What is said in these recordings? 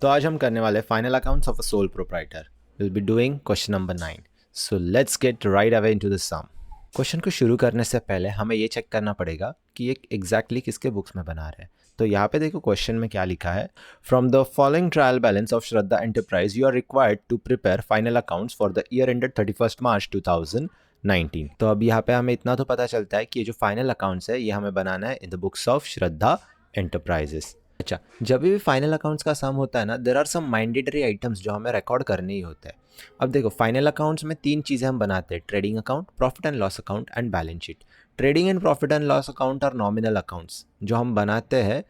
तो आज हम करने वाले final accounts of a sole proprietor. Will be doing question number 9। So let's get right away into the sum. Question को शुरू करने से पहले हमें ये चेक करना पड़ेगा कि ये एग्जैक्टली किसके बुक्स में बना रहे हैं। तो यहाँ पे देखो क्वेश्चन में क्या लिखा है, from the following trial balance of Shraddha enterprise you are required to prepare final accounts for the year ended 31 March 2019। तो अब यहाँ पे हमें इतना तो पता चलता है कि ये जो फाइनल अकाउंट्स है ये हमें बनाना है in the books of Shraddha enterprises. अच्छा, जब भी फाइनल अकाउंट्स का सम होता है ना, there are some mandatory items जो हमें रिकॉर्ड करने ही होते हैं। अब देखो फाइनल अकाउंट्स में 3 चीज़ें हम बनाते हैं, trading account, profit and loss account and balance sheet. Trading and profit and loss account are nominal accounts जो हम बनाते हैं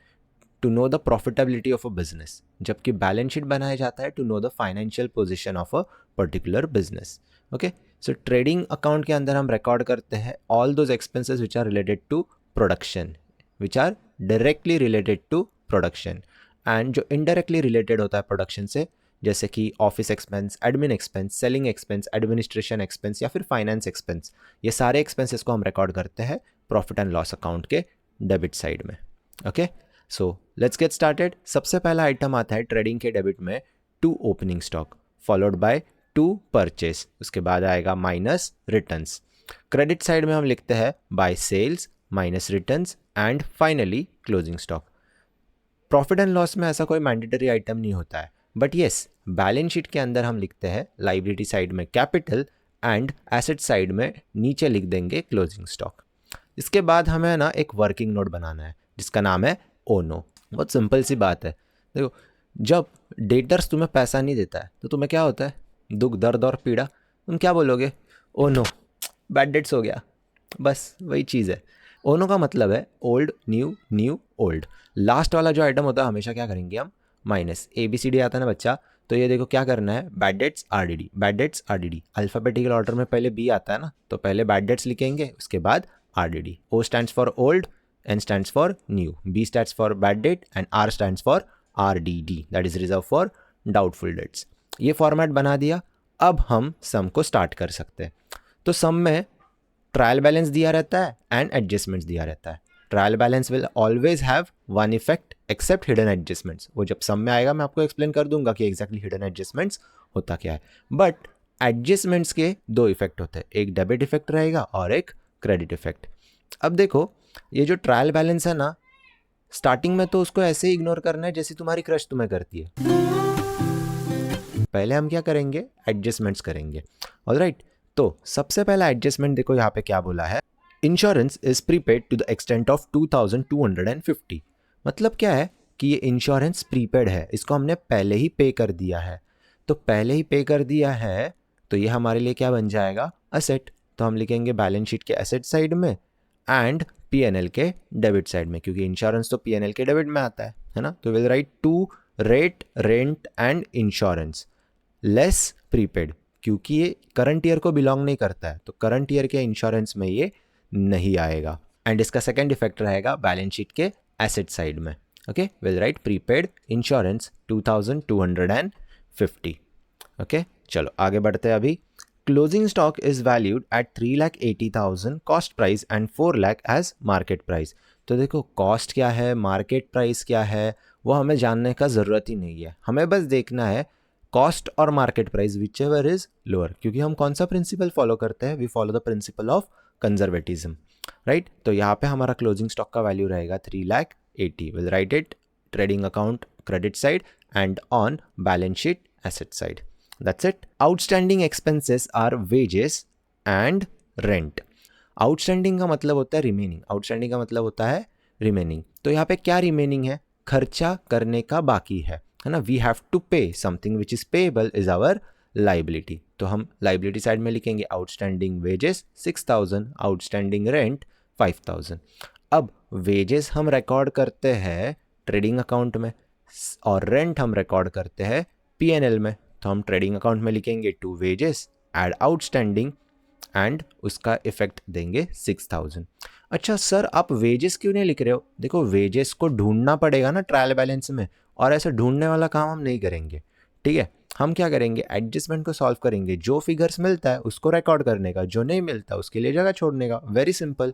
to know the profitability of a business, जबकि बैलेंस शीट बनाया जाता है to know the financial position of a particular business. Okay, so trading account के अंदर हम रिकॉर्ड करते हैं all those expenses which are related to production, which are directly related to production, and जो indirectly related होता है production से, जैसे कि office expense, admin expense, selling expense, administration expense या फिर फाइनेंस एक्सपेंस, ये सारे एक्सपेंसेस को हम रिकॉर्ड करते हैं प्रॉफिट एंड लॉस अकाउंट के डेबिट साइड में। Okay, so let's get started. सबसे पहला आइटम आता है ट्रेडिंग के डेबिट में 2 opening stock followed by 2 purchase, उसके बाद आएगा माइनस रिटर्न्स। क्रेडिट साइड में हम लिखते हैं by sales minus returns and finally closing stock. Profit and loss में ऐसा कोई मैंडेटरी आइटम नहीं होता है, बट येस बैलेंस शीट के अंदर हम लिखते हैं लाइबिलिटी साइड में कैपिटल एंड एसेट साइड में नीचे लिख देंगे क्लोजिंग स्टॉक। इसके बाद हमें ना एक वर्किंग नोट बनाना है जिसका नाम है ओनो। बहुत सिंपल सी बात है। देखो, जब डेटर्स तुम्हें पैसा नहीं देता है तो तुम्हें क्या होता है, दुख दर्द और पीड़ा। तुम क्या बोलोगे, ओ नो बैड डेट्स हो गया, बस वही चीज़ है। ओनो का मतलब है old new, new old. Last वाला जो आइटम होता है हमेशा क्या करेंगे हम, माइनस। ABCD आता है ना बच्चा, तो ये देखो क्या करना है, bad debts RDD, bad debts RDD। Alphabetical order में पहले B आता है ना, तो पहले बैड डेट्स लिखेंगे, उसके बाद RDD। O stands for old, N stands for new, B stands for bad debt and R stands for RDD, that is reserve for doubtful dates. ये फॉर्मेट बना दिया। अब हम सम को स्टार्ट कर सकते हैं। तो सम में ट्रायल बैलेंस दिया रहता है एंड एडजस्टमेंट्स दिया रहता है। Trial balance will always have one effect except hidden adjustments. वो जब सम में आएगा मैं आपको एक्सप्लेन कर दूंगा कि एग्जैक्टली हिडन एडजस्टमेंट्स होता क्या है। बट एडजस्टमेंट्स के 2 इफेक्ट होते हैं, एक डेबिट इफेक्ट रहेगा और एक क्रेडिट इफेक्ट। अब देखो, ये जो ट्रायल बैलेंस है ना, स्टार्टिंग में तो उसको ऐसे ही इग्नोर करना है जैसे तुम्हारी क्रश तुम्हें करती है। पहले हम क्या करेंगे, एडजस्टमेंट्स करेंगे। ऑलराइट, तो सबसे पहला एडजस्टमेंट देखो यहाँ पे क्या बोला है, insurance is prepaid to the extent of 2250। मतलब क्या है कि ये इंश्योरेंस प्रीपेड है, इसको हमने पहले ही पे कर दिया है। तो पहले ही पे कर दिया है तो ये हमारे लिए क्या बन जाएगा, असेट। तो हम लिखेंगे बैलेंस शीट के एसेट साइड में एंड P&L के डेबिट साइड में, क्योंकि इंश्योरेंस तो P&L के डेबिट में आता है ना। तो will write to rate, rent and insurance less prepaid, क्योंकि ये करंट ईयर को बिलोंग नहीं करता है, तो करंट ईयर के इंश्योरेंस में ये नहीं आएगा। एंड इसका सेकंड इफेक्ट रहेगा बैलेंस शीट के एसेट साइड में। Okay, will write prepaid insurance 2250। Okay, चलो आगे बढ़ते हैं। अभी closing stock is valued at 3,80,000 cost price and 4 lakh as market price. तो देखो कॉस्ट क्या है, मार्केट प्राइस क्या है, वो हमें जानने का ज़रूरत ही नहीं है। हमें बस देखना है कॉस्ट और market price which ever is lower, क्योंकि हम कौन सा प्रिंसिपल फॉलो करते हैं, we follow the principle of conservatism, right. तो यहाँ पे हमारा क्लोजिंग स्टॉक का वैल्यू रहेगा 3,80,000। Will write it trading account credit side and on balance sheet asset side, that's it. Outstanding expenses are wages and rent. Outstanding का मतलब होता है रिमेनिंग, आउटस्टैंडिंग का मतलब होता है रिमेनिंग। तो यहाँ पे क्या रिमेनिंग है, खर्चा करने का बाकी है ना। We have to pay something which is payable is our liability. तो हम लाइबिलिटी साइड में लिखेंगे आउटस्टैंडिंग वेजेस 6,000, आउटस्टैंडिंग रेंट 5,000। अब वेजेस हम रिकॉर्ड करते हैं ट्रेडिंग अकाउंट में और रेंट हम रिकॉर्ड करते हैं P&L में। तो हम ट्रेडिंग अकाउंट में लिखेंगे to wages add outstanding and उसका इफेक्ट देंगे 6,000। अच्छा सर, आप वेजेस क्यों नहीं लिख रहे हो? देखो वेजेस को ढूंढना पड़ेगा ना ट्रायल बैलेंस में, और ऐसे ढूंढने वाला काम हम नहीं करेंगे, ठीक है। हम क्या करेंगे, एडजस्टमेंट को सॉल्व करेंगे। जो फिगर्स मिलता है उसको रिकॉर्ड करने का, जो नहीं मिलता उसके लिए जगह छोड़ने का, वेरी सिंपल।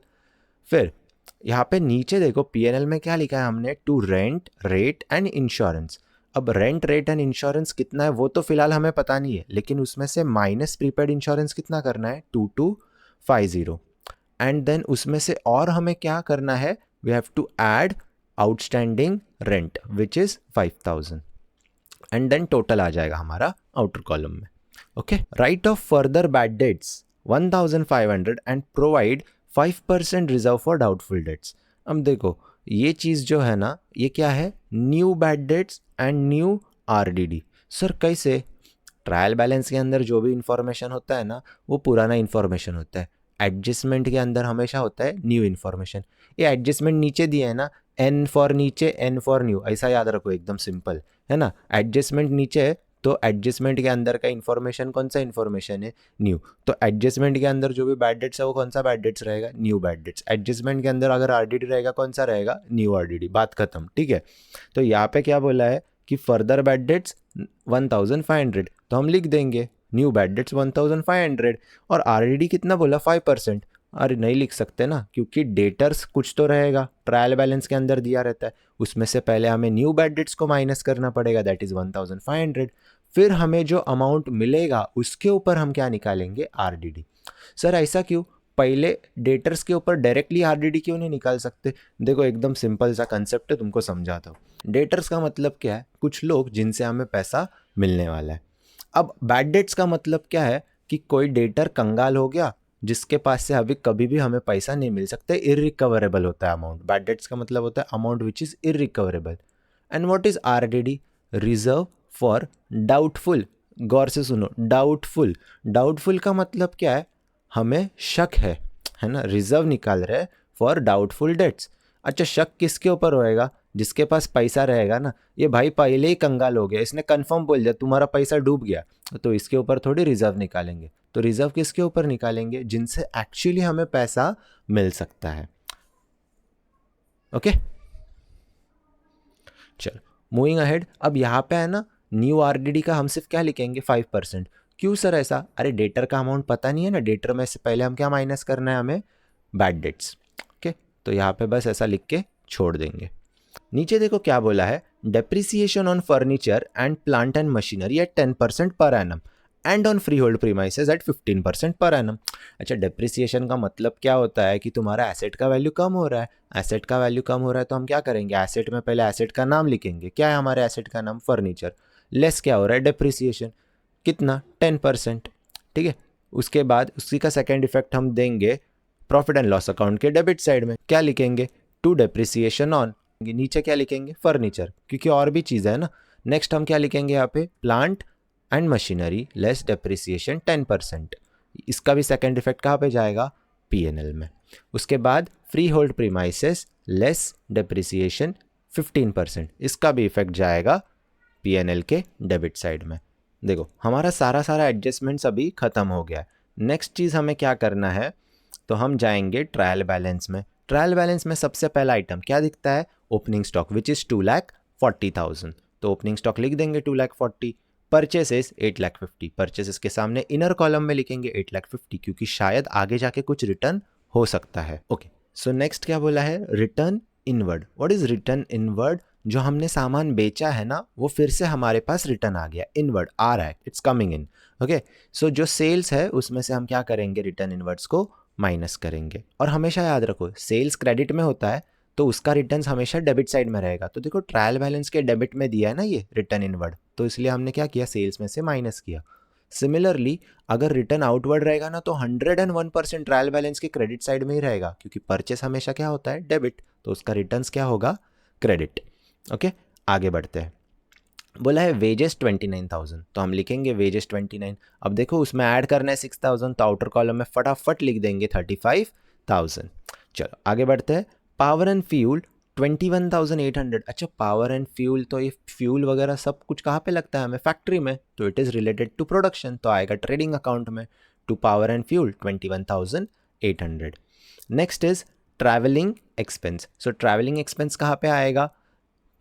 फिर यहाँ पे नीचे देखो P&L में क्या लिखा है हमने, to rent, rate and insurance. अब रेंट रेट एंड इंश्योरेंस कितना है वो तो फिलहाल हमें पता नहीं है, लेकिन उसमें से माइनस प्रीपेड इंश्योरेंस कितना करना है 2250, एंड देन उसमें से और हमें क्या करना है, we have to add outstanding rent which is 5000, and then total आ जाएगा हमारा आउटर कॉलम में। Okay, write off further bad debts 1500 and provide 5% reserve for doubtful debts. अब देखो ये चीज़ जो है ना, ये क्या है, new bad debts and new RDD. Sir कैसे? ट्रायल बैलेंस के अंदर जो भी इंफॉर्मेशन होता है ना, वो पुराना इंफॉर्मेशन होता है। एडजस्टमेंट के अंदर हमेशा होता है न्यू इन्फॉर्मेशन। ये एडजस्टमेंट नीचे दिया है ना, एन फॉर नीचे, एन फॉर न्यू, ऐसा याद रखो, एकदम सिंपल है ना। एडजस्टमेंट नीचे है तो एडजस्टमेंट के अंदर का इन्फॉर्मेशन कौन सा इन्फॉर्मेशन है, न्यू। तो एडजस्टमेंट के अंदर जो भी बैड डेट्स है वो कौन सा बैड डेट्स रहेगा, न्यू बैड डेट्स। एडजस्टमेंट के अंदर अगर आरडीडी रहेगा कौन सा रहेगा, न्यू आरडीडी। बात खत्म, ठीक है। तो यहाँ पे क्या बोला है कि फर्दर बैड डेट्स 1500, तो हम लिख देंगे न्यू बैड डेट्स 1500, और आरडीडी कितना बोला, 5%। अरे नहीं लिख सकते ना, क्योंकि डेटर्स कुछ तो रहेगा, ट्रायल बैलेंस के अंदर दिया रहता है, उसमें से पहले हमें न्यू बैड डेट्स को माइनस करना पड़ेगा, दैट इज 1500। फिर हमें जो अमाउंट मिलेगा उसके ऊपर हम क्या निकालेंगे, आरडीडी। सर ऐसा क्यों, पहले डेटर्स के ऊपर डायरेक्टली आरडीडी क्यों नहीं निकाल सकते? देखो एकदम सिंपल सा कंसेप्ट है, तुमको समझाता हूँ। डेटर्स का मतलब क्या है, कुछ लोग जिनसे हमें पैसा मिलने वाला है। अब बैड डेट्स का मतलब क्या है कि कोई डेटर कंगाल हो गया जिसके पास से अभी कभी भी हमें पैसा नहीं मिल सकता, इररिकवरेबल होता है अमाउंट। बैड डेट्स का मतलब होता है amount which is irrecoverable. And what is RDD, reserve for doubtful. गौर से सुनो, डाउटफुल। डाउटफुल का मतलब क्या है, हमें शक है ना, रिजर्व निकाल रहे फॉर डाउटफुल डेट्स। अच्छा, शक किसके ऊपर होएगा, जिसके पास पैसा रहेगा ना। ये भाई पहले ही कंगाल हो गया, इसने कंफर्म बोल दिया तुम्हारा पैसा डूब गया, तो इसके ऊपर थोड़ी रिजर्व निकालेंगे। तो रिजर्व किसके ऊपर निकालेंगे, जिनसे एक्चुअली हमें पैसा मिल सकता है। ओके, चलो मूविंग अहेड। अब यहाँ पे है ना, न्यू आरडीडी का हम सिर्फ क्या लिखेंगे, 5%। क्यों सर ऐसा? अरे डेटर का अमाउंट पता नहीं है ना, डेटर में से पहले हम क्या माइनस करना है, हमें बैड डेट्स। ओके, तो यहाँ पे बस ऐसा लिख के छोड़ देंगे। नीचे देखो क्या बोला है, depreciation on furniture and plant and machinery at 10% per annum and on freehold premises at 15% per annum. अच्छा, डेप्रिसिएशन का मतलब क्या होता है कि तुम्हारा एसेट का वैल्यू कम हो रहा है। एसेट का वैल्यू कम हो रहा है तो हम क्या करेंगे, एसेट में पहले एसेट का नाम लिखेंगे। क्या है हमारे एसेट का नाम, फर्नीचर। लेस क्या हो रहा है, डेप्रिसिएशन, कितना, 10%। ठीक है, उसके बाद उसी का सेकेंड इफेक्ट हम देंगे प्रॉफिट एंड लॉस अकाउंट के डेबिट साइड में। क्या लिखेंगे, टू डेप्रिसिएशन ऑन, नीचे क्या लिखेंगे, फर्नीचर, क्योंकि और भी चीज़ है ना। नेक्स्ट हम क्या लिखेंगे यहाँ पे, plant and machinery less depreciation 10%। इसका भी सेकेंड इफेक्ट कहाँ पे जाएगा, पीएनएल में। उसके बाद free hold premises less depreciation 15%, इसका भी इफेक्ट जाएगा पीएनएल के डेबिट साइड में। देखो हमारा सारा एडजस्टमेंट्स अभी ख़त्म हो गया है। नेक्स्ट चीज़ हमें क्या करना है, तो हम जाएंगे ट्रायल बैलेंस में। ट्रायल बैलेंस में सबसे पहला आइटम क्या दिखता है, ओपनिंग स्टॉक विच इज़ 2,40,000। तो ओपनिंग स्टॉक लिख देंगे 2,40,000। परचेसेस 8,50,000, परचेसेस के सामने इनर कॉलम में लिखेंगे 8,50,000, क्योंकि शायद आगे जाके कुछ रिटर्न हो सकता है। ओके, सो नेक्स्ट क्या बोला है, return inward. What is return inward, जो हमने सामान बेचा है ना, वो फिर से हमारे पास रिटर्न आ गया, इनवर्ड आ रहा है, इट्स कमिंग इन। ओके, सो जो सेल्स है उसमें से हम क्या करेंगे, रिटर्न इनवर्ड्स को माइनस करेंगे। और हमेशा याद रखो, सेल्स क्रेडिट में होता है तो उसका रिटर्न्स हमेशा डेबिट साइड में रहेगा। तो देखो ट्रायल बैलेंस के डेबिट में दिया है ना ये रिटर्न इनवर्ड, तो इसलिए हमने क्या किया, सेल्स में से माइनस किया। सिमिलरली अगर रिटर्न आउटवर्ड रहेगा ना, तो 101% ट्रायल बैलेंस के क्रेडिट साइड में ही रहेगा, क्योंकि परचेस हमेशा क्या होता है, डेबिट, तो उसका रिटर्न्स क्या होगा, क्रेडिट। ओके, आगे बढ़ते हैं। बोला है वेजेस 29,000, तो हम लिखेंगे वेजेस 29। अब देखो उसमें ऐड करना है 6,000, तो आउटर कॉलम में फटाफट लिख देंगे 35,000। चलो आगे बढ़ते हैं। Power and fuel 21,800। अच्छा, पावर एंड फ्यूल, तो ये फ्यूल वगैरह सब कुछ कहाँ पे लगता है हमें, फैक्ट्री में, तो it is related to production, तो आएगा ट्रेडिंग अकाउंट में। To power and fuel 21,800। Next is travelling expense. So travelling expense कहाँ पे आएगा,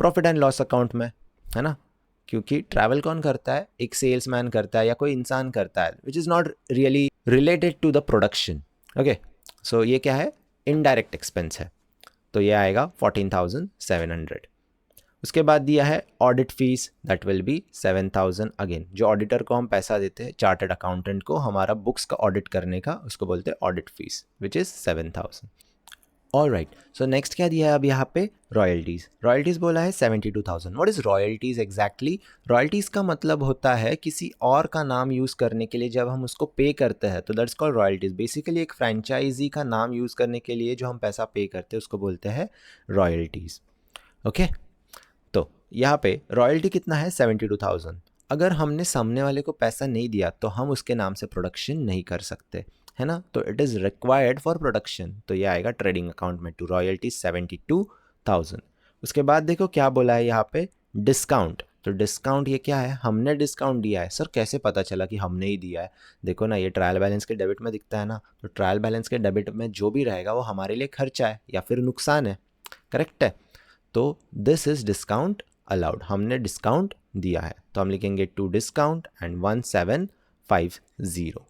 प्रॉफिट एंड लॉस अकाउंट में, है ना, क्योंकि ट्रैवल कौन करता है, एक सेल्समैन करता है या कोई इंसान करता है, which is not really related to the production. Okay, so ये क्या है, इनडायरेक्ट एक्सपेंस है, तो ये आएगा 14,700। उसके बाद दिया है audit fees, that will be 7,000 again. जो ऑडिटर को हम पैसा देते हैं, चार्टर्ड अकाउंटेंट को हमारा बुक्स का ऑडिट करने का, उसको बोलते हैं audit fees, which is 7,000। All right, so next क्या दिया है अब यहाँ पे, रॉयल्टीज़। रॉयल्टीज़ बोला है 72,000। What is royalties exactly? Royalties का मतलब होता है किसी और का नाम यूज़ करने के लिए जब हम उसको पे करते हैं, तो दैट्स कॉल्ड रॉयल्टीज़। बेसिकली एक फ्रेंचाइजी का नाम यूज़ करने के लिए जो हम पैसा पे करते हैं उसको बोलते हैं रॉयल्टीज़। ओके, तो यहाँ पे रॉयल्टी कितना है, 72,000। अगर हमने सामने वाले को पैसा नहीं दिया तो हम उसके नाम से प्रोडक्शन नहीं कर सकते, है ना। तो it is required for production, तो ये आएगा ट्रेडिंग अकाउंट में टू रॉयल्टी 72,000। उसके बाद देखो क्या बोला है यहाँ पे, डिस्काउंट। तो डिस्काउंट ये क्या है, हमने डिस्काउंट दिया है। सर कैसे पता चला कि हमने ही दिया है? देखो ना, ये ट्रायल बैलेंस के डेबिट में दिखता है ना, तो ट्रायल बैलेंस के डेबिट में जो भी रहेगा वो हमारे लिए खर्चा है या फिर नुकसान है, करेक्ट है। तो दिस इज डिस्काउंट अलाउड, हमने डिस्काउंट दिया है, तो हम लिखेंगे टू डिस्काउंट एंड 1750।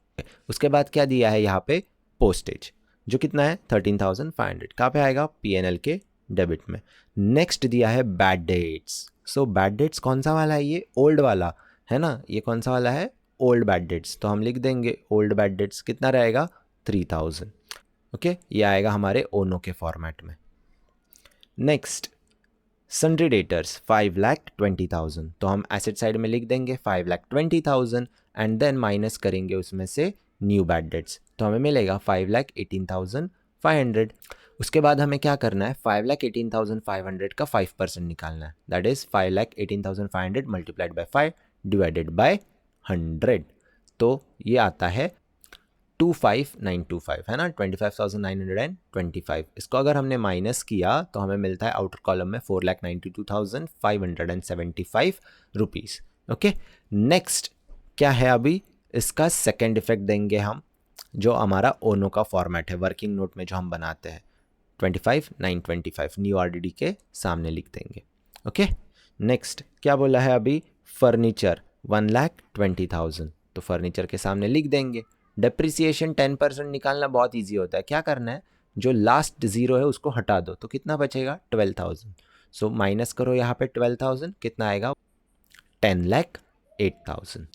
उसके बाद क्या दिया है यहाँ पे, पोस्टेज, जो कितना है 13,500। कहाँ पे आएगा, पीएनएल के डेबिट में। नेक्स्ट दिया है bad debts. So bad debts कौन सा वाला है, ये ओल्ड वाला है ना, ये कौन सा वाला है, ओल्ड बैड डेट्स। तो हम लिख देंगे ओल्ड बैड डेट्स कितना रहेगा, 3,000। ओके, ये आएगा हमारे ओनो के फॉर्मेट में। नेक्स्ट सन्ड्री डेटर्स 5,20,000, तो हम एसेट साइड में लिख देंगे 5,20,000 एंड देन माइनस करेंगे उसमें से न्यू बैड डेट्स, तो हमें मिलेगा 5,18,500। उसके बाद हमें क्या करना है, 5,18,500 का 5% निकालना है, that is 5,18,500 multiplied by 5 divided by 100, तो ये आता है 25,925, है ना, 25,925। इसको अगर हमने माइनस किया तो हमें मिलता है आउटर कॉलम में 4,92,575 रुपीज़। ओके, नेक्स्ट क्या है, अभी इसका सेकेंड इफेक्ट देंगे हम, जो हमारा ओनो का फॉर्मेट है वर्किंग नोट में जो हम बनाते हैं, 25,925 न्यू आरडीडी के सामने लिख देंगे। ओके, नेक्स्ट क्या बोला है अभी, फर्नीचर 1,20,000, तो फर्नीचर के सामने लिख देंगे। डेप्रिसिएशन 10% निकालना बहुत इजी होता है, क्या करना है, जो लास्ट जीरो है उसको हटा दो, तो कितना बचेगा, 12,000। सो माइनस करो यहाँ पे 12,000, कितना आएगा, 10,08,000।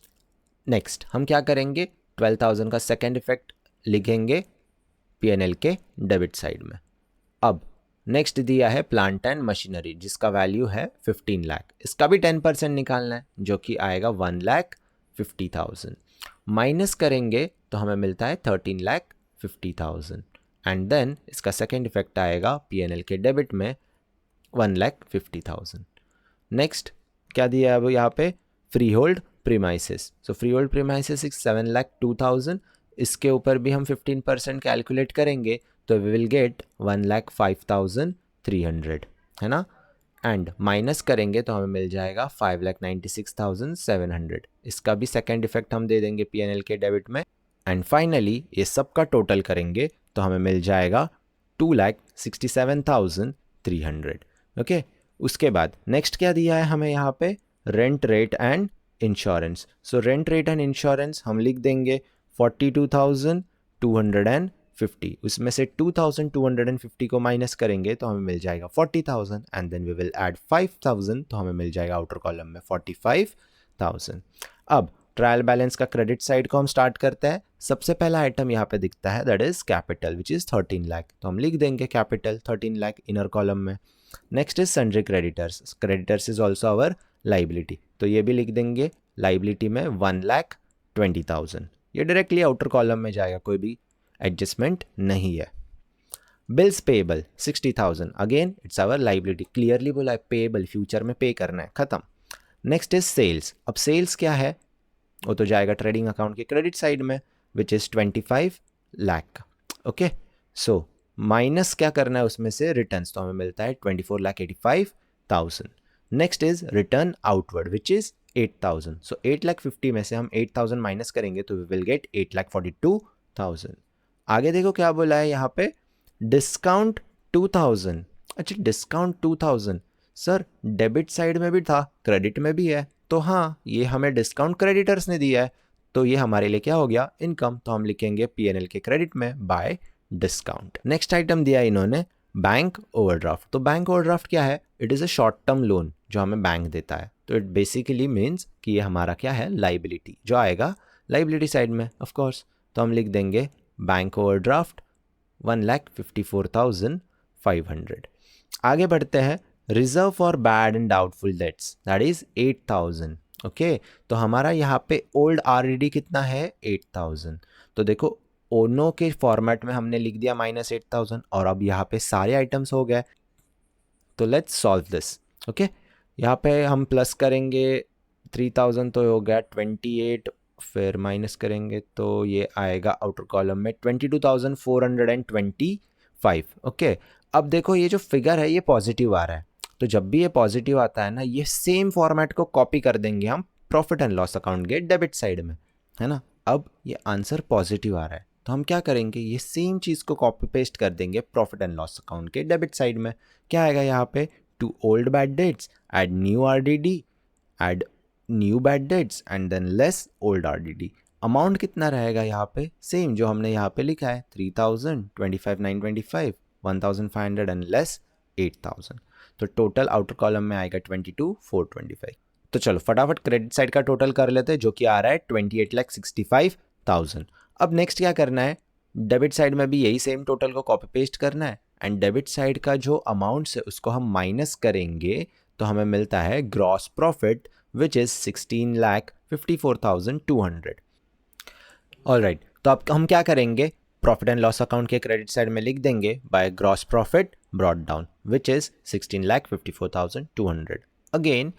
नेक्स्ट हम क्या करेंगे, 12,000 का सेकेंड इफेक्ट लिखेंगे पीएनएल के डेबिट साइड में। अब नेक्स्ट दिया है प्लांट एंड मशीनरी, जिसका वैल्यू है 15 लाख, इसका भी 10% निकालना है, जो कि आएगा 1,50,000। माइनस करेंगे तो हमें मिलता है 13,50,000 एंड देन इसका सेकेंड इफेक्ट आएगा पीएनएल के डेबिट में 1,50,000। नेक्स्ट क्या दिया है अब यहाँ पे, free hold premises. So free hold premises 7,02,000, इसके ऊपर भी हम 15% कैलकुलेट करेंगे तो वी विल गेट 1,05,300, है ना, एंड माइनस करेंगे तो हमें मिल जाएगा 5,96,700। इसका भी सेकेंड इफेक्ट हम दे देंगे पीएनएल के डेबिट में, एंड फाइनली ये सब का टोटल करेंगे तो हमें मिल जाएगा 2,67,300। ओके, उसके बाद नेक्स्ट क्या दिया है हमें यहाँ पे, rent rate and insurance. So rent rate and insurance हम लिख देंगे 42,250, उसमें से 2,250 को माइनस करेंगे तो हमें मिल जाएगा 40,000 and then we will add 5,000, तो हमें मिल जाएगा आउटर कॉलम में 45,000। अब ट्रायल बैलेंस का क्रेडिट साइड को हम स्टार्ट करते हैं। सबसे पहला आइटम यहाँ पे दिखता है, that is capital which is 13 lakh, तो हम लिख देंगे कैपिटल 13 लाख इनर कॉलम में। Next is sundry creditors, creditors is also our liability, तो ये भी लिख देंगे लाइबिलिटी में 1,20,000, ये डायरेक्टली आउटर कॉलम में जाएगा, कोई भी एडजस्टमेंट नहीं है। Bills payable 60,000, again it's our liability, clearly बोला है पेएबल, फ्यूचर में पे करना है, खत्म। नेक्स्ट इज सेल्स, अब सेल्स क्या है, वो तो जाएगा ट्रेडिंग अकाउंट के क्रेडिट साइड में which is 25 lakh. Okay, so minus क्या करना है उसमें से, रिटर्न्स, तो हमें मिलता है 24,85,000। Next is return outward which is 8,000, सो 8,50,000 में से हम 8,000 माइनस करेंगे तो वी विल गेट 8,42,000। आगे देखो क्या बोला है यहाँ पे, डिस्काउंट 2,000। अच्छा, डिस्काउंट 2,000 सर डेबिट साइड में भी था, क्रेडिट में भी है, तो हाँ ये हमें डिस्काउंट क्रेडिटर्स ने दिया है, तो ये हमारे लिए क्या हो गया, इनकम, तो हम लिखेंगे पीएनएल के क्रेडिट में बाय डिस्काउंट। नेक्स्ट आइटम दिया इन्होंने बैंक ओवरड्राफ्ट। तो बैंक ओवरड्राफ्ट क्या है? It is a short term loan जो हमें बैंक देता है। तो इट बेसिकली मीन्स कि ये हमारा क्या है? लाइबिलिटी, जो आएगा लाइबिलिटी साइड में ऑफ कोर्स। तो हम लिख देंगे बैंक ओवरड्राफ्ट 1,54,500। आगे बढ़ते हैं, reserve for bad and doubtful debts, that is 8,000। Okay, तो हमारा यहाँ पे ओल्ड आरईडी कितना है? 8,000। तो देखो ओनो के फॉर्मेट में हमने लिख दिया -8,000 और अब यहाँ पे सारे आइटम्स हो गए। तो लेट्स सॉल्व दिस। ओके, यहाँ पे हम प्लस करेंगे 3,000 तो हो गया 28, फिर माइनस करेंगे तो ये आएगा आउटर कॉलम में 22,425। ओके, अब देखो ये जो फिगर है ये पॉजिटिव आ रहा है, तो जब भी ये पॉजिटिव आता है ना, ये सेम फॉर्मेट को कॉपी कर देंगे हम प्रॉफिट एंड लॉस अकाउंट के डेबिट साइड में, है ना। अब ये आंसर पॉजिटिव आ रहा है तो हम क्या करेंगे, ये सेम चीज़ को कॉपी पेस्ट कर देंगे प्रॉफिट एंड लॉस अकाउंट के डेबिट साइड में। क्या आएगा यहाँ पे? To old bad debts, add new RDD, add new bad debts and then less old RDD. Amount कितना रहेगा यहाँ पे? सेम जो हमने यहाँ पे लिखा है 3,000, 25,925, 1,500 एंड लेस 8,000। तो टोटल आउटर कॉलम में आएगा 22,425। तो चलो फटाफट क्रेडिट साइड का टोटल कर लेते हैं, जो कि आ रहा है 28,65,000। अब नेक्स्ट क्या करना है, डेबिट साइड में भी यही सेम टोटल को कॉपी पेस्ट करना है एंड डेबिट साइड का जो अमाउंट्स है उसको हम माइनस करेंगे तो हमें मिलता है gross profit which is 16,54,200। Alright, तो अब हम क्या करेंगे, प्रॉफिट एंड लॉस अकाउंट के क्रेडिट साइड में लिख देंगे by gross profit brought down which is 16,54,200। Again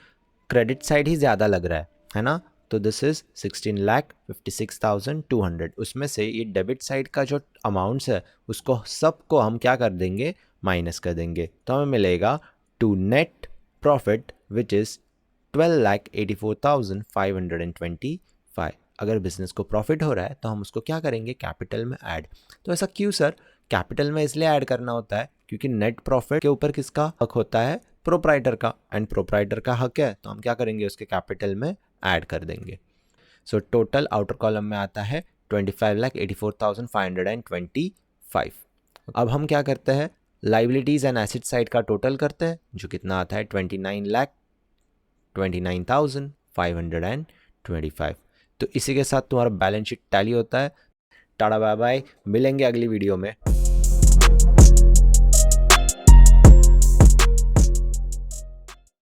credit side ही ज़्यादा लग रहा है ना, तो दिस इज़ 16,56,200। उसमें से ये डेबिट साइड का जो अमाउंट्स है उसको सबको हम क्या कर देंगे, माइनस कर देंगे, तो हमें मिलेगा to net profit which is 12,84,525। अगर बिजनेस को प्रॉफिट हो रहा है तो हम उसको क्या करेंगे, कैपिटल में ऐड। तो ऐसा क्यों सर? कैपिटल में इसलिए ऐड करना होता है क्योंकि नेट प्रॉफिट के ऊपर किसका हक होता है? प्रोप्राइटर का, एंड प्रोप्राइटर का हक है तो हम क्या करेंगे, उसके कैपिटल में ऐड कर देंगे। सो टोटल आउटर कॉलम में आता है 25,84,525। अब हम क्या करते हैं, लाइबिलिटीज़ एंड एसेट साइड का टोटल करते हैं, जो कितना आता है 29,29,525। तो इसी के साथ तुम्हारा बैलेंस शीट टैली होता है। टाटा बाय बाय, मिलेंगे अगली वीडियो में।